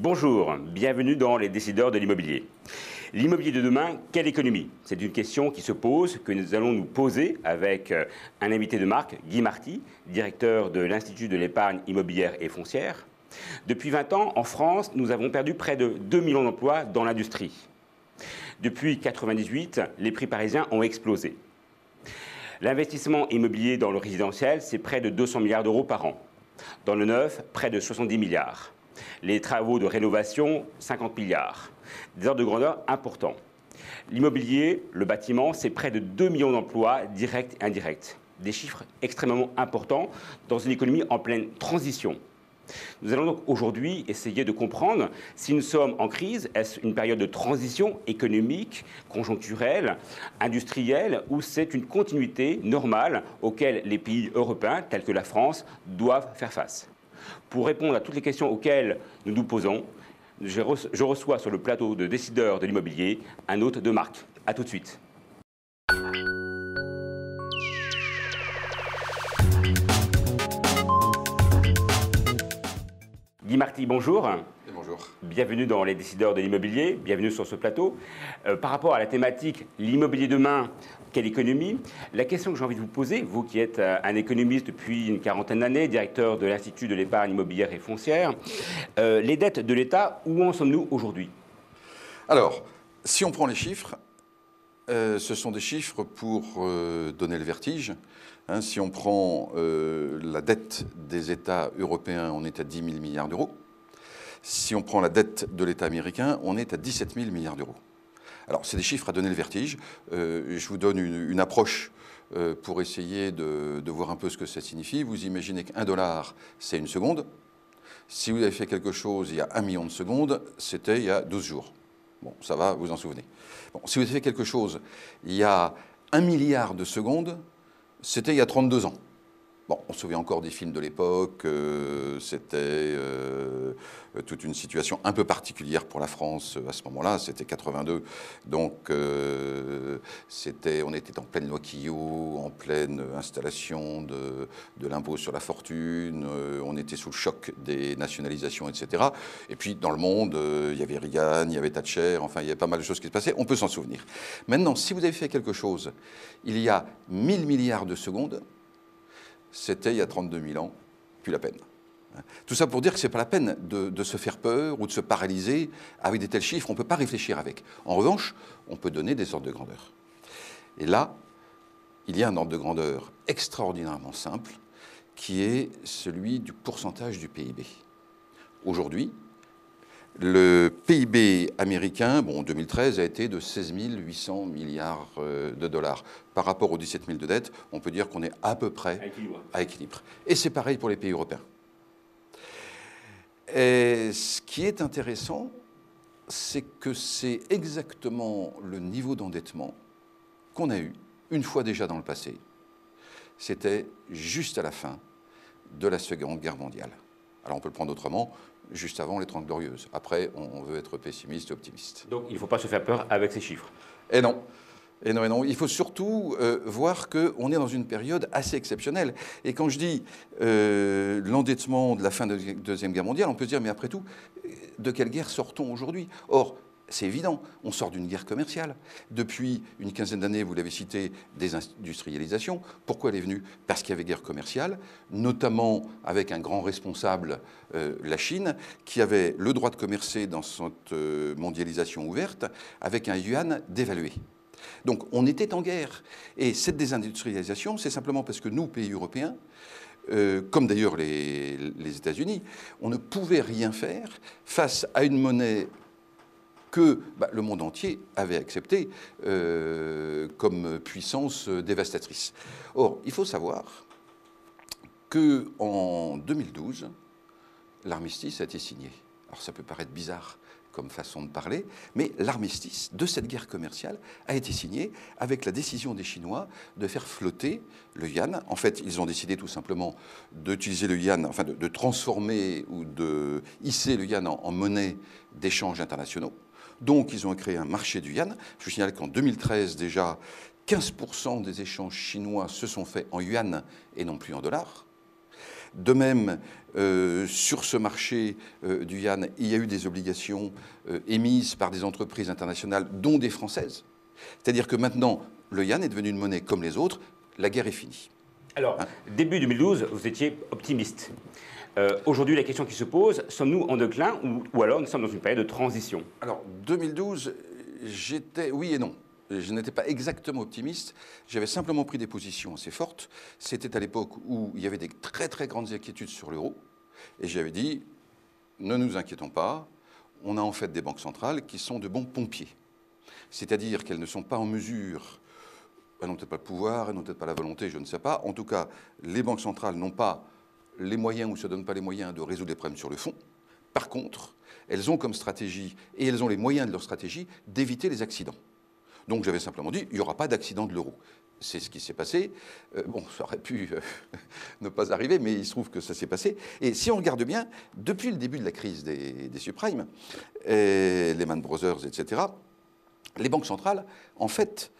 Bonjour, bienvenue dans Les décideurs de l'immobilier. L'immobilier de demain, quelle économie? C'est une question qui se pose, que nous allons nous poser avec un invité de marque, Guy Marty, directeur de l'Institut de l'épargne immobilière et foncière. Depuis 20 ans, en France, nous avons perdu près de 2 millions d'emplois dans l'industrie. Depuis 1998, les prix parisiens ont explosé. L'investissement immobilier dans le résidentiel, c'est près de 200 milliards d'euros par an. Dans le neuf, près de 70 milliards. Les travaux de rénovation, 50 milliards. Des ordres de grandeur importants. L'immobilier, le bâtiment, c'est près de 2 millions d'emplois directs et indirects. Des chiffres extrêmement importants dans une économie en pleine transition. Nous allons donc aujourd'hui essayer de comprendre si nous sommes en crise, est-ce une période de transition économique, conjoncturelle, industrielle, ou c'est une continuité normale auquel les pays européens, tels que la France, doivent faire face. Pour répondre à toutes les questions auxquelles nous nous posons, je reçois sur le plateau de décideurs de l'immobilier un hôte de marque. A tout de suite. Guy Marty, bonjour. Et bonjour. Bienvenue dans Les décideurs de l'immobilier, bienvenue sur ce plateau. Par rapport à la thématique l'immobilier demain, quelle économie? La question que j'ai envie de vous poser, vous qui êtes un économiste depuis une quarantaine d'années, directeur de l'Institut de l'épargne immobilière et foncière, les dettes de l'État, où en sommes-nous aujourd'hui? Alors, si on prend les chiffres, ce sont des chiffres pour donner le vertige. Si on prend la dette des États européens, on est à 10 000 milliards d'euros. Si on prend la dette de l'État américain, on est à 17 000 milliards d'euros. Alors, c'est des chiffres à donner le vertige. Je vous donne une approche pour essayer de voir un peu ce que ça signifie. Vous imaginez qu'un dollar, c'est une seconde. Si vous avez fait quelque chose il y a 1 million de secondes, c'était il y a 12 jours. Bon, ça va, vous en souvenez. Bon, si vous avez fait quelque chose il y a 1 milliard de secondes, c'était il y a 32 ans. Bon, on se souvient encore des films de l'époque, c'était toute une situation un peu particulière pour la France à ce moment-là, c'était 82, donc on était en pleine loi Quillot, en pleine installation de l'impôt sur la fortune, on était sous le choc des nationalisations, etc. Et puis dans le monde, il y avait Reagan, il y avait Thatcher, enfin il y avait pas mal de choses qui se passaient, on peut s'en souvenir. Maintenant, si vous avez fait quelque chose il y a 1000 milliards de secondes, c'était il y a 32 000 ans, plus la peine. Tout ça pour dire que ce n'est pas la peine de se faire peur ou de se paralyser avec des tels chiffres, on ne peut pas réfléchir avec. En revanche, on peut donner des ordres de grandeur. Et là, il y a un ordre de grandeur extraordinairement simple, qui est celui du pourcentage du PIB. Aujourd'hui, le PIB américain, bon, en 2013, a été de 16 800 milliards de dollars. Par rapport aux 17 000 de dette, on peut dire qu'on est à peu près à équilibre. Et c'est pareil pour les pays européens. Et ce qui est intéressant, c'est que c'est exactement le niveau d'endettement qu'on a eu une fois déjà dans le passé. C'était juste à la fin de la Seconde Guerre mondiale. Alors on peut le prendre autrement, juste avant les 30 Glorieuses. Après, on veut être pessimiste et optimiste. Donc il ne faut pas se faire peur avec ces chiffres. Et non. Et non, et non. Il faut surtout voir qu'on est dans une période assez exceptionnelle. Et quand je dis l'endettement de la fin de la Deuxième Guerre mondiale, on peut se dire, mais après tout, de quelle guerre sort-on aujourd'hui? Or, c'est évident, on sort d'une guerre commerciale. Depuis une quinzaine d'années, vous l'avez cité, désindustrialisation. Pourquoi elle est venue? Parce qu'il y avait guerre commerciale, notamment avec un grand responsable, la Chine, qui avait le droit de commercer dans cette mondialisation ouverte avec un yuan dévalué. Donc on était en guerre. Et cette désindustrialisation, c'est simplement parce que nous, pays européens, comme d'ailleurs les États-Unis, on ne pouvait rien faire face à une monnaie que le monde entier avait accepté comme puissance dévastatrice. Or, il faut savoir qu'en 2012, l'armistice a été signé. Alors ça peut paraître bizarre comme façon de parler, mais l'armistice de cette guerre commerciale a été signé avec la décision des Chinois de faire flotter le yuan. En fait, ils ont décidé tout simplement d'utiliser le yuan, enfin de transformer ou de hisser le yuan en monnaie d'échange internationaux. Donc, ils ont créé un marché du yuan. Je vous signale qu'en 2013, déjà, 15% des échanges chinois se sont faits en yuan et non plus en dollars. De même, sur ce marché du yuan, il y a eu des obligations émises par des entreprises internationales, dont des françaises. C'est-à-dire que maintenant, le yuan est devenu une monnaie comme les autres, la guerre est finie. Alors, début 2012, vous étiez optimiste. Aujourd'hui, la question qui se pose, sommes-nous en déclin ou alors nous sommes dans une période de transition? Alors, 2012, j'étais, oui et non. Je n'étais pas exactement optimiste, j'avais simplement pris des positions assez fortes. C'était à l'époque où il y avait des très très grandes inquiétudes sur l'euro. Et j'avais dit, ne nous inquiétons pas, on a en fait des banques centrales qui sont de bons pompiers. C'est-à-dire qu'elles ne sont pas en mesure, elles n'ont peut-être pas le pouvoir, elles n'ont peut-être pas la volonté, je ne sais pas. En tout cas, les banques centrales n'ont pas les moyens ou ne se donnent pas les moyens de résoudre les problèmes sur le fond. Par contre, elles ont comme stratégie, et elles ont les moyens de leur stratégie, d'éviter les accidents. Donc j'avais simplement dit, il n'y aura pas d'accident de l'euro. C'est ce qui s'est passé. Bon, ça aurait pu ne pas arriver, mais il se trouve que ça s'est passé. Et si on regarde bien, depuis le début de la crise des subprimes, Lehman Brothers, etc., les banques centrales, en fait,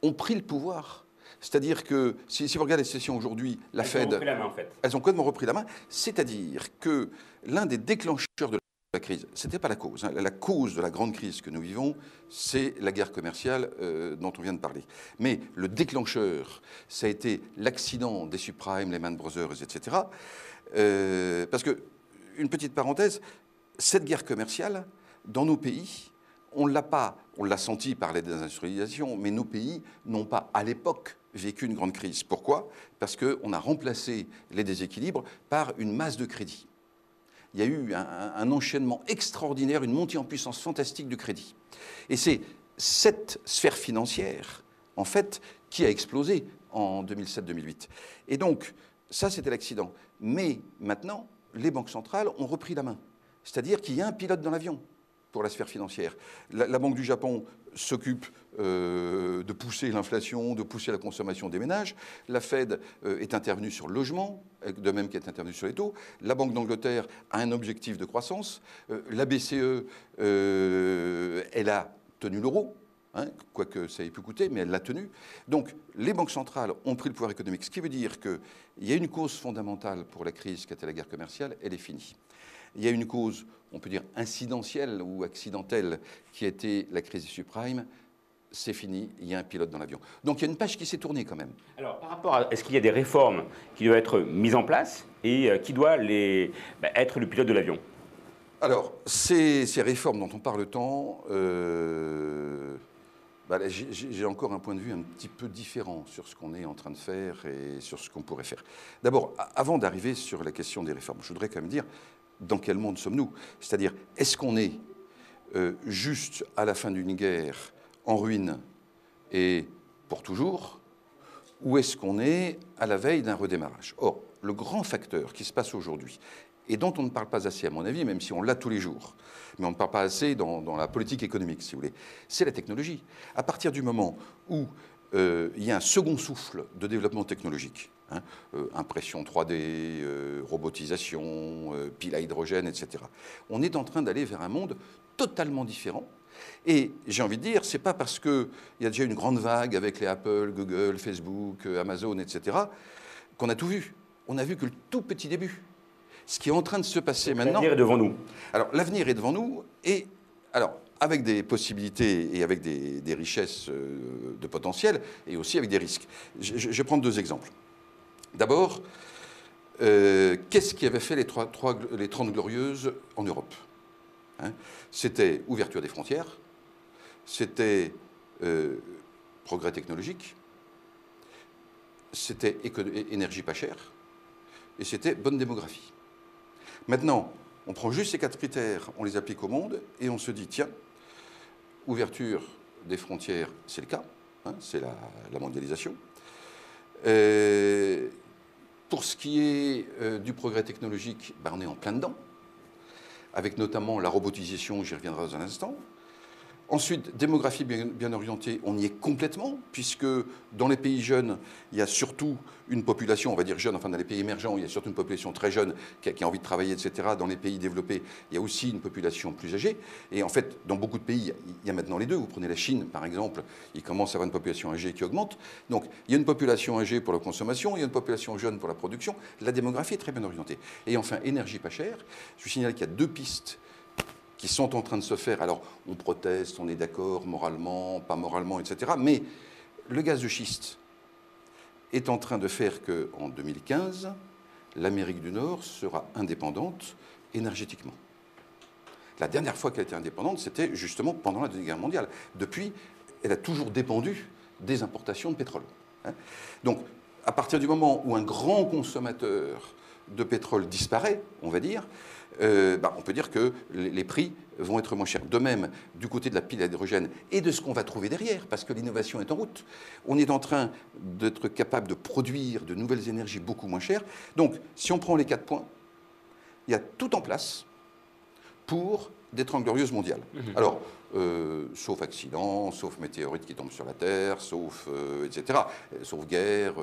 ont pris le pouvoir. C'est-à-dire que, si vous regardez les sessions aujourd'hui, la Fed... Elles ont repris la main, en fait. Elles ont complètement repris la main. C'est-à-dire que l'un des déclencheurs de la crise, ce n'était pas la cause. La cause de la grande crise que nous vivons, c'est la guerre commerciale dont on vient de parler. Mais le déclencheur, ça a été l'accident des subprimes, Lehman Brothers, etc. Parce que, une petite parenthèse, cette guerre commerciale, dans nos pays, on l'a senti par la désindustrialisation, mais nos pays n'ont pas, à l'époque, vécu une grande crise. Pourquoi? Parce qu'on a remplacé les déséquilibres par une masse de crédit. Il y a eu un enchaînement extraordinaire, une montée en puissance fantastique du crédit. Et c'est cette sphère financière, en fait, qui a explosé en 2007-2008. Et donc, ça, c'était l'accident. Mais maintenant, les banques centrales ont repris la main. C'est-à-dire qu'il y a un pilote dans l'avion pour la sphère financière. La Banque du Japon s'occupe de pousser l'inflation, de pousser la consommation des ménages. La Fed est intervenue sur le logement, de même qu'elle est intervenue sur les taux. La Banque d'Angleterre a un objectif de croissance. La BCE, elle a tenu l'euro, hein, quoique ça ait pu coûter, mais elle l'a tenu. Donc les banques centrales ont pris le pouvoir économique, ce qui veut dire qu'il y a une cause fondamentale pour la crise qui était la guerre commerciale, elle est finie. Il y a une cause, on peut dire, incidentielle ou accidentelle, qui a été la crise des subprimes. C'est fini, il y a un pilote dans l'avion. Donc il y a une page qui s'est tournée quand même. Alors, par rapport à, est-ce qu'il y a des réformes qui doivent être mises en place et qui doit être le pilote de l'avion? Alors, ces réformes dont on parle tant, j'ai encore un point de vue un petit peu différent sur ce qu'on est en train de faire et sur ce qu'on pourrait faire. D'abord, avant d'arriver sur la question des réformes, je voudrais quand même dire dans quel monde sommes-nous? C'est-à-dire, est-ce qu'on est juste à la fin d'une guerre en ruine et pour toujours, ou est-ce qu'on est à la veille d'un redémarrage? Or, le grand facteur qui se passe aujourd'hui, et dont on ne parle pas assez à mon avis, même si on l'a tous les jours, mais on ne parle pas assez dans la politique économique, si vous voulez, c'est la technologie. À partir du moment où il y a un second souffle de développement technologique, hein, impression 3D, robotisation, pile à hydrogène, etc. On est en train d'aller vers un monde totalement différent. Et j'ai envie de dire, c'est pas parce qu'il y a déjà une grande vague avec les Apple, Google, Facebook, Amazon, etc., qu'on a tout vu. On a vu que le tout petit début. Ce qui est en train de se passer maintenant... L'avenir est devant nous. Alors, l'avenir est devant nous, et alors, avec des possibilités et avec des richesses de potentiel, et aussi avec des risques. Je vais prendre deux exemples. D'abord, qu'est-ce qui avait fait les 30 Glorieuses en Europe, hein? C'était ouverture des frontières, c'était progrès technologique, c'était énergie pas chère, et c'était bonne démographie. Maintenant, on prend juste ces 4 critères, on les applique au monde, et on se dit, tiens, ouverture des frontières, c'est le cas, hein, c'est la mondialisation. Pour ce qui est du progrès technologique, on est en plein dedans, avec notamment la robotisation, j'y reviendrai dans un instant. Ensuite, démographie bien orientée, on y est complètement, puisque dans les pays jeunes, il y a surtout une population, on va dire jeune, enfin dans les pays émergents, il y a surtout une population très jeune qui a envie de travailler, etc. Dans les pays développés, il y a aussi une population plus âgée. Et en fait, dans beaucoup de pays, il y a maintenant les deux. Vous prenez la Chine, par exemple, il commence à avoir une population âgée qui augmente. Donc, il y a une population âgée pour la consommation, il y a une population jeune pour la production. La démographie est très bien orientée. Et enfin, énergie pas chère. Je vous signale qu'il y a 2 pistes qui sont en train de se faire. Alors, on proteste, on est d'accord, moralement, pas moralement, etc. Mais le gaz de schiste est en train de faire qu'en 2015, l'Amérique du Nord sera indépendante énergétiquement. La dernière fois qu'elle était indépendante, c'était justement pendant la Deuxième Guerre mondiale. Depuis, elle a toujours dépendu des importations de pétrole. Donc, à partir du moment où un grand consommateur de pétrole disparaît, on va dire, on peut dire que les prix vont être moins chers. De même, du côté de la pile à hydrogène et de ce qu'on va trouver derrière, parce que l'innovation est en route, on est en train d'être capable de produire de nouvelles énergies beaucoup moins chères. Donc, si on prend les 4 points, il y a tout en place pour des Trente Glorieuses mondiales. Alors, sauf accident, sauf météorite qui tombe sur la Terre, sauf etc., sauf guerre.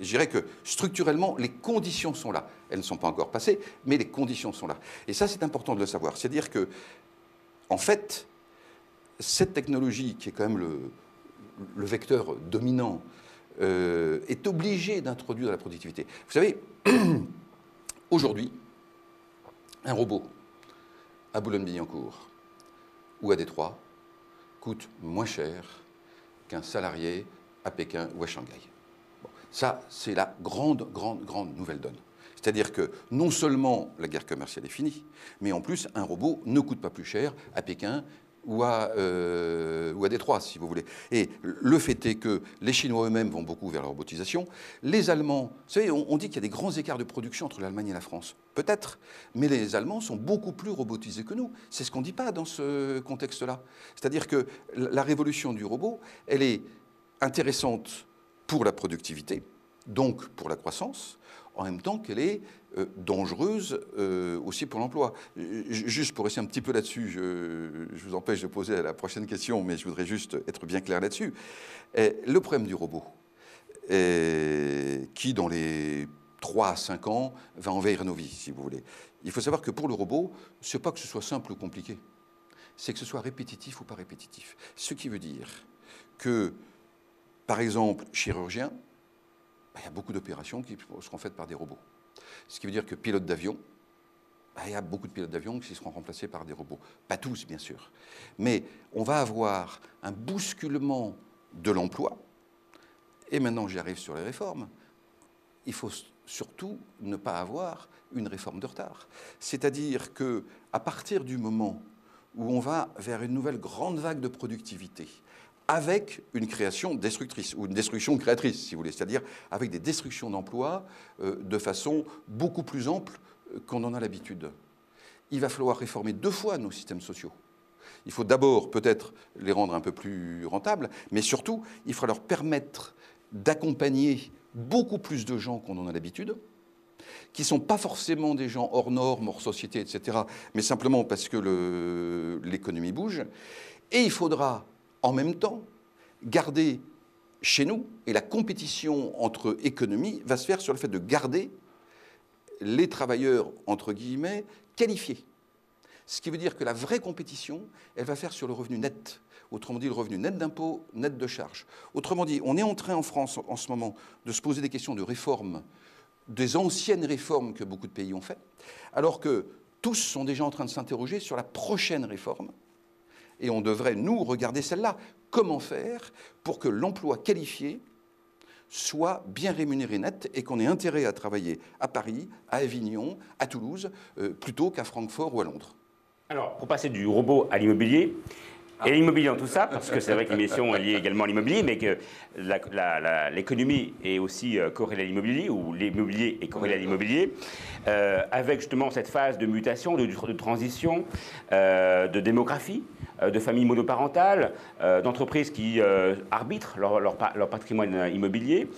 Je dirais que structurellement, les conditions sont là. Elles ne sont pas encore passées, mais les conditions sont là. Et ça, c'est important de le savoir. C'est-à-dire que, en fait, cette technologie, qui est quand même le vecteur dominant, est obligée d'introduire de la productivité. Vous savez, aujourd'hui, un robot à Boulogne-Billancourt ou à Détroit coûte moins cher qu'un salarié à Pékin ou à Shanghai. Ça, c'est la grande nouvelle donne. C'est-à-dire que non seulement la guerre commerciale est finie, mais en plus, un robot ne coûte pas plus cher à Pékin ou à Détroit, si vous voulez. Et le fait est que les Chinois eux-mêmes vont beaucoup vers la robotisation. Les Allemands, vous savez, on dit qu'il y a des grands écarts de production entre l'Allemagne et la France. Peut-être, mais les Allemands sont beaucoup plus robotisés que nous. C'est ce qu'on ne dit pas dans ce contexte-là. C'est-à-dire que la révolution du robot, elle est intéressante pour la productivité, donc pour la croissance, en même temps qu'elle est dangereuse aussi pour l'emploi. Juste pour rester un petit peu là-dessus, je vous empêche de poser la prochaine question, mais je voudrais juste être bien clair là-dessus. Le problème du robot, qui dans les 3 à 5 ans va envahir nos vies, si vous voulez. Il faut savoir que pour le robot, ce n'est pas que ce soit simple ou compliqué, c'est que ce soit répétitif ou pas répétitif. Ce qui veut dire que, par exemple, chirurgien, il y a beaucoup d'opérations qui seront faites par des robots. Ce qui veut dire que pilote d'avion, il y a beaucoup de pilotes d'avion qui seront remplacés par des robots. Pas tous, bien sûr. Mais on va avoir un bousculement de l'emploi. Et maintenant, j'arrive sur les réformes. Il faut surtout ne pas avoir une réforme de retard. C'est-à-dire qu'à partir du moment où on va vers une nouvelle grande vague de productivité, avec une création destructrice, ou une destruction créatrice, si vous voulez, c'est-à-dire avec des destructions d'emplois de façon beaucoup plus ample qu'on en a l'habitude. Il va falloir réformer 2 fois nos systèmes sociaux. Il faut d'abord peut-être les rendre un peu plus rentables, mais surtout, il faudra leur permettre d'accompagner beaucoup plus de gens qu'on en a l'habitude, qui ne sont pas forcément des gens hors normes, hors société, etc., mais simplement parce que l'économie bouge. Et il faudra en même temps, garder chez nous, et la compétition entre économies va se faire sur le fait de garder les travailleurs, entre guillemets, qualifiés. Ce qui veut dire que la vraie compétition, elle va faire sur le revenu net. Autrement dit, le revenu net d'impôt, net de charges. Autrement dit, on est en train en France, en ce moment, de se poser des questions de réforme, des anciennes réformes que beaucoup de pays ont faites, alors que tous sont déjà en train de s'interroger sur la prochaine réforme. Et on devrait, nous, regarder celle-là. Comment faire pour que l'emploi qualifié soit bien rémunéré net et qu'on ait intérêt à travailler à Paris, à Avignon, à Toulouse, plutôt qu'à Francfort ou à Londres. Alors, pour passer du robot à l'immobilier, et l'immobilier dans tout ça, parce que c'est vrai que l'émission est liée également à l'immobilier, mais que l'économie est aussi corrélée à l'immobilier, ou l'immobilier est corrélé à l'immobilier, avec justement cette phase de mutation, de transition, de démographie, de familles monoparentales, d'entreprises qui arbitrent leur patrimoine immobilier.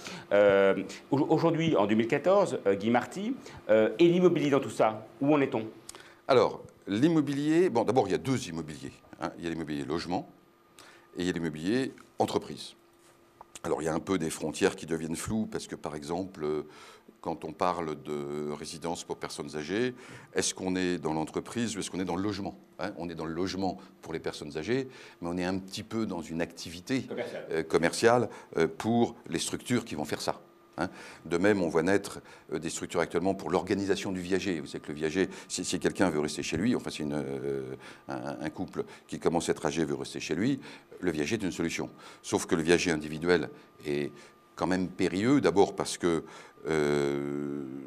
Aujourd'hui, en 2014, Guy Marty, et l'immobilier dans tout ça, où en est-on ? Alors, l'immobilier, bon, d'abord, il y a deux immobiliers, hein. Il y a l'immobilier logement et il y a l'immobilier entreprise. Alors, il y a un peu des frontières qui deviennent floues parce que, par exemple, quand on parle de résidence pour personnes âgées, est-ce qu'on est dans l'entreprise ou est-ce qu'on est dans le logement, hein? On est dans le logement pour les personnes âgées, mais on est un petit peu dans une activité commerciale pour les structures qui vont faire ça. Hein. De même, on voit naître des structures actuellement pour l'organisation du viager. Vous savez que le viager, si quelqu'un veut rester chez lui, enfin si un couple qui commence à être âgé veut rester chez lui, le viager est une solution. Sauf que le viager individuel est quand même périlleux, d'abord parce que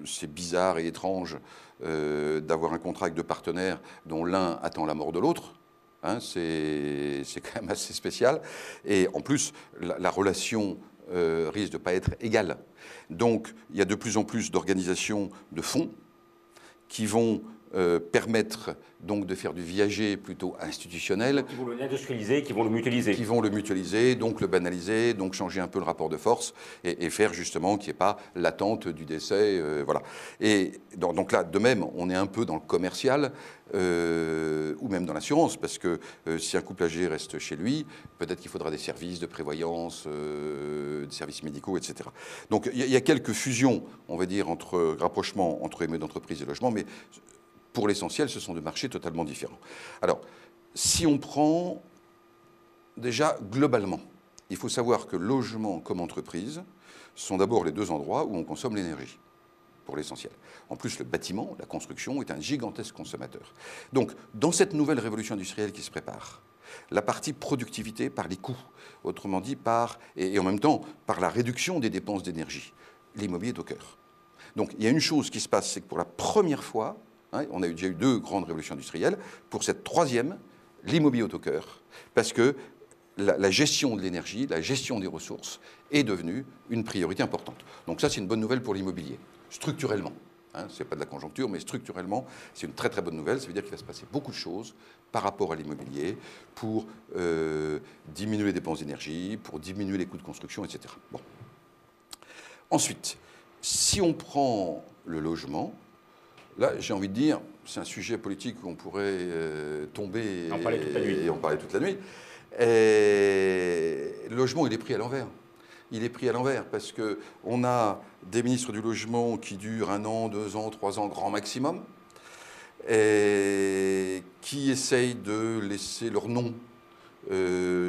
c'est bizarre et étrange d'avoir un contrat avec deux partenaires dont l'un attend la mort de l'autre. Hein, c'est quand même assez spécial. Et en plus, la relation risque de ne pas être égale. Donc, il y a de plus en plus d'organisations de fonds qui vont permettre donc de faire du viager plutôt institutionnel. Qui vont l'industrialiser, qui vont le mutualiser. Qui vont le mutualiser, donc le banaliser, donc changer un peu le rapport de force et faire justement qu'il n'y ait pas l'attente du décès. Voilà. Et donc là, de même, on est un peu dans le commercial ou même dans l'assurance, parce que si un couple âgé reste chez lui, peut-être qu'il faudra des services de prévoyance, des services médicaux, etc. Donc il y a quelques fusions, on va dire, rapprochements entre émeutes d'entreprise et logement, mais pour l'essentiel, ce sont deux marchés totalement différents. Alors, si on prend déjà globalement, il faut savoir que logement comme entreprise sont d'abord les deux endroits où on consomme l'énergie, pour l'essentiel. En plus, le bâtiment, la construction, est un gigantesque consommateur. Donc, dans cette nouvelle révolution industrielle qui se prépare, la partie productivité par les coûts, autrement dit et en même temps par la réduction des dépenses d'énergie, l'immobilier est au cœur. Donc, il y a une chose qui se passe, c'est que pour la première fois, on a déjà eu deux grandes révolutions industrielles. Pour cette troisième, l'immobilier est au cœur. Parce que la gestion de l'énergie, la gestion des ressources est devenue une priorité importante. Donc ça, c'est une bonne nouvelle pour l'immobilier, structurellement. Ce n'est pas de la conjoncture, mais structurellement, c'est une très très bonne nouvelle. Ça veut dire qu'il va se passer beaucoup de choses par rapport à l'immobilier pour diminuer les dépenses d'énergie, pour diminuer les coûts de construction, etc. Bon. Ensuite, si on prend le logement, là, j'ai envie de dire, c'est un sujet politique où on pourrait tomber et en parler toute la nuit. Le logement, il est pris à l'envers. Il est pris à l'envers parce qu'on a des ministres du logement qui durent 1 an, 2 ans, 3 ans, grand maximum, et qui essayent de laisser leur nom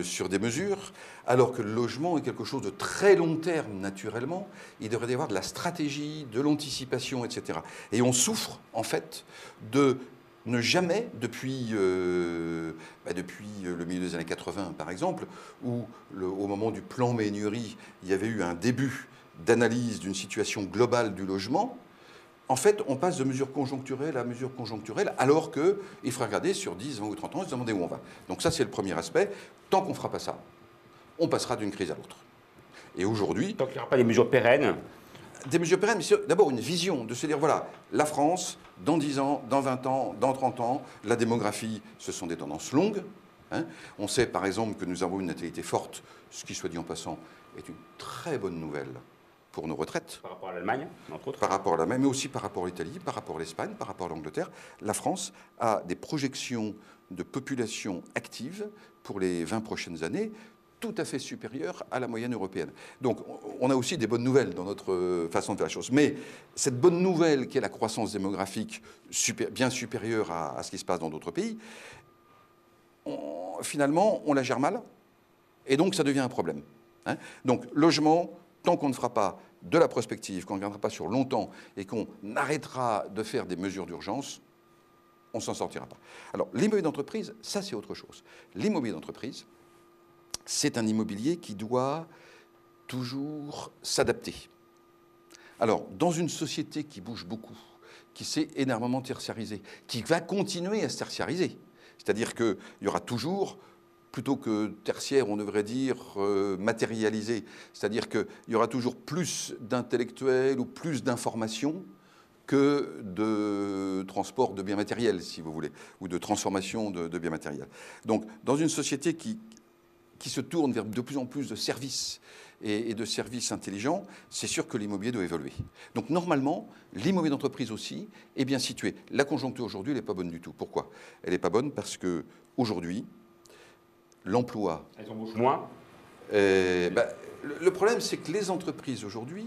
sur des mesures, alors que le logement est quelque chose de très long terme, naturellement. Il devrait y avoir de la stratégie, de l'anticipation, etc. Et on souffre, en fait, de ne jamais, depuis le milieu des années 80, par exemple, où au moment du plan Ménurie, il y avait eu un début d'analyse d'une situation globale du logement. En fait, on passe de mesures conjoncturelles à mesures conjoncturelles, alors qu'il faudrait regarder sur 10, 20 ou 30 ans et se demander où on va. Donc ça, c'est le premier aspect. Tant qu'on ne fera pas ça, on passera d'une crise à l'autre. Et aujourd'hui... Tant qu'il n'y aura pas des mesures pérennes. Des mesures pérennes, mais c'est d'abord une vision, de se dire, voilà, la France, dans 10 ans, dans 20 ans, dans 30 ans, la démographie, ce sont des tendances longues. On sait, par exemple, que nous avons une natalité forte, ce qui, soit dit en passant, est une très bonne nouvelle pour nos retraites. Par rapport à l'Allemagne, entre autres. Par rapport à l'Allemagne, mais aussi par rapport à l'Italie, par rapport à l'Espagne, par rapport à l'Angleterre. La France a des projections de population active pour les 20 prochaines années tout à fait supérieures à la moyenne européenne. Donc on a aussi des bonnes nouvelles dans notre façon de faire les choses. Mais cette bonne nouvelle qui est la croissance démographique bien supérieure à ce qui se passe dans d'autres pays, finalement, on la gère mal. Et donc ça devient un problème. Donc logement, tant qu'on ne fera pas de la prospective, qu'on ne regardera pas sur longtemps et qu'on arrêtera de faire des mesures d'urgence, on ne s'en sortira pas. Alors, l'immobilier d'entreprise, ça c'est autre chose. L'immobilier d'entreprise, c'est un immobilier qui doit toujours s'adapter. Alors, dans une société qui bouge beaucoup, qui s'est énormément tertiarisée, qui va continuer à se tertiariser, c'est-à-dire qu'il y aura toujours... plutôt que tertiaire, on devrait dire matérialisé. C'est-à-dire qu'il y aura toujours plus d'intellectuels ou plus d'informations que de transport de biens matériels, si vous voulez, ou de transformation de biens matériels. Donc, dans une société qui qui se tourne vers de plus en plus de services et de services intelligents, c'est sûr que l'immobilier doit évoluer. Donc normalement, l'immobilier d'entreprise aussi est bien situé. La conjoncture aujourd'hui, elle n'est pas bonne du tout. Pourquoi? Elle n'est pas bonne parce qu'aujourd'hui, l'emploi... Elles embauchent moins. Le problème, c'est que les entreprises aujourd'hui,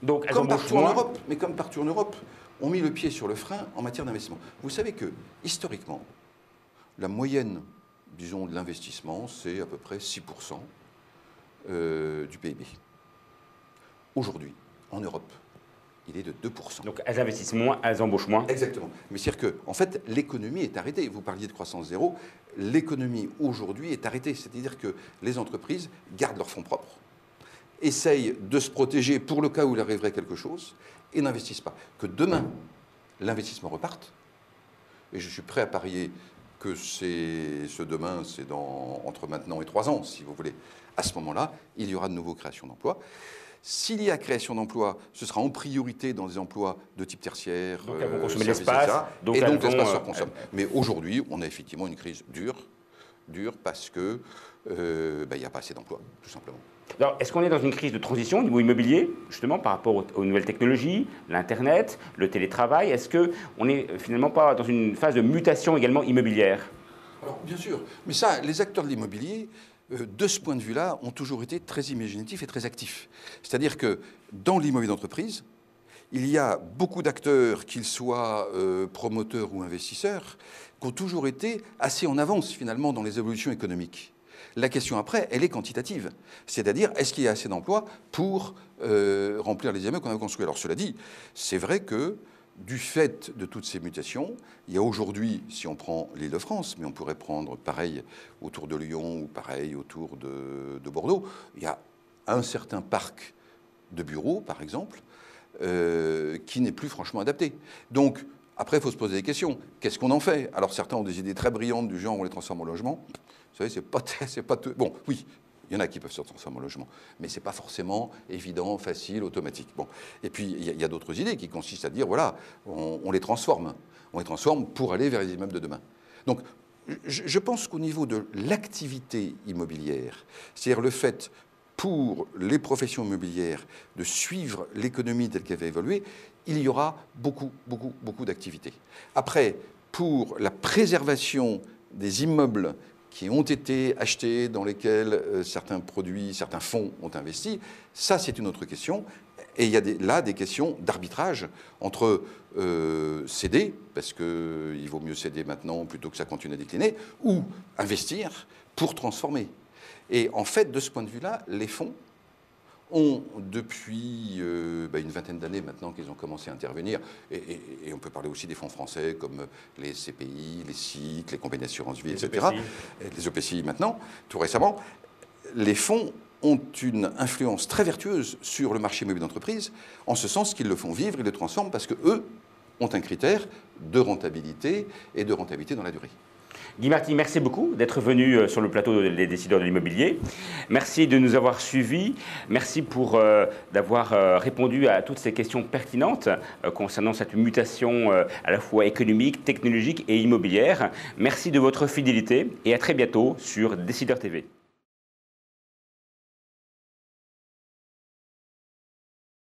Donc, elles comme embauchent partout en moins. Europe, mais comme partout en Europe, ont mis le pied sur le frein en matière d'investissement. Vous savez que, historiquement, la moyenne, disons, de l'investissement, c'est à peu près 6% du PIB. Aujourd'hui, en Europe, il est de 2%. Donc, elles investissent moins, elles embauchent moins. Exactement. Mais c'est-à-dire qu'en fait, l'économie est arrêtée. Vous parliez de croissance zéro. L'économie, aujourd'hui, est arrêtée. C'est-à-dire que les entreprises gardent leurs fonds propres, essayent de se protéger pour le cas où il arriverait quelque chose, et n'investissent pas. Que demain, l'investissement reparte, et je suis prêt à parier que ce demain, c'est entre maintenant et 3 ans, si vous voulez. À ce moment-là, il y aura de nouveaux créations d'emplois. S'il y a création d'emplois, ce sera en priorité dans des emplois de type tertiaire. Donc elles vont consommer services, l'espace. etc. Donc Et elles donc vont, l'espace se reconsomme. Mais aujourd'hui, on a effectivement une crise dure parce que il n'y a pas assez d'emplois, tout simplement. Alors, est-ce qu'on est dans une crise de transition au niveau immobilier, justement, par rapport aux nouvelles technologies, l'Internet, le télétravail? Est-ce qu'on n'est finalement pas dans une phase de mutation également immobilière? Alors, bien sûr. Mais ça, les acteurs de l'immobilier, de ce point de vue-là, ont toujours été très imaginatifs et très actifs. C'est-à-dire que dans l'immobilier d'entreprise, il y a beaucoup d'acteurs, qu'ils soient promoteurs ou investisseurs, qui ont toujours été assez en avance, finalement, dans les évolutions économiques. La question après, elle est quantitative. C'est-à-dire, est-ce qu'il y a assez d'emplois pour remplir les immeubles qu'on a construits? Alors, cela dit, c'est vrai que du fait de toutes ces mutations, il y a aujourd'hui, si on prend l'Île-de-France, mais on pourrait prendre pareil autour de Lyon ou pareil autour de Bordeaux, il y a un certain parc de bureaux, par exemple, qui n'est plus franchement adapté. Donc, après, il faut se poser des questions. Qu'est-ce qu'on en fait? Alors, certains ont des idées très brillantes du genre on les transforme en logement. Vous savez, c'est pas tout. Bon, oui, il y en a qui peuvent se transformer en logement, mais ce n'est pas forcément évident, facile, automatique. Bon. Et puis, il y a d'autres idées qui consistent à dire, voilà, on les transforme. On les transforme pour aller vers les immeubles de demain. Donc, je pense qu'au niveau de l'activité immobilière, c'est-à-dire le fait pour les professions immobilières de suivre l'économie telle qu'elle va évoluer, il y aura beaucoup, beaucoup, beaucoup d'activités. Après, pour la préservation des immeubles qui ont été achetés, dans lesquels certains produits, certains fonds ont investi, ça c'est une autre question. Et il y a là des questions d'arbitrage entre céder, parce qu'il vaut mieux céder maintenant plutôt que ça continue à décliner, ou investir pour transformer. Et en fait, de ce point de vue-là, les fonds ont, depuis une vingtaine d'années maintenant qu'ils ont commencé à intervenir, et on peut parler aussi des fonds français comme les CPI, les SIC, les compagnies d'assurance vie, etc., les EPCI maintenant, tout récemment, les fonds ont une influence très vertueuse sur le marché immobilier d'entreprise, en ce sens qu'ils le font vivre, ils le transforment, parce qu'eux ont un critère de rentabilité et de rentabilité dans la durée. Guy Marty, merci beaucoup d'être venu sur le plateau des décideurs de l'immobilier. Merci de nous avoir suivis. Merci pour d'avoir répondu à toutes ces questions pertinentes concernant cette mutation à la fois économique, technologique et immobilière. Merci de votre fidélité et à très bientôt sur Décideur TV.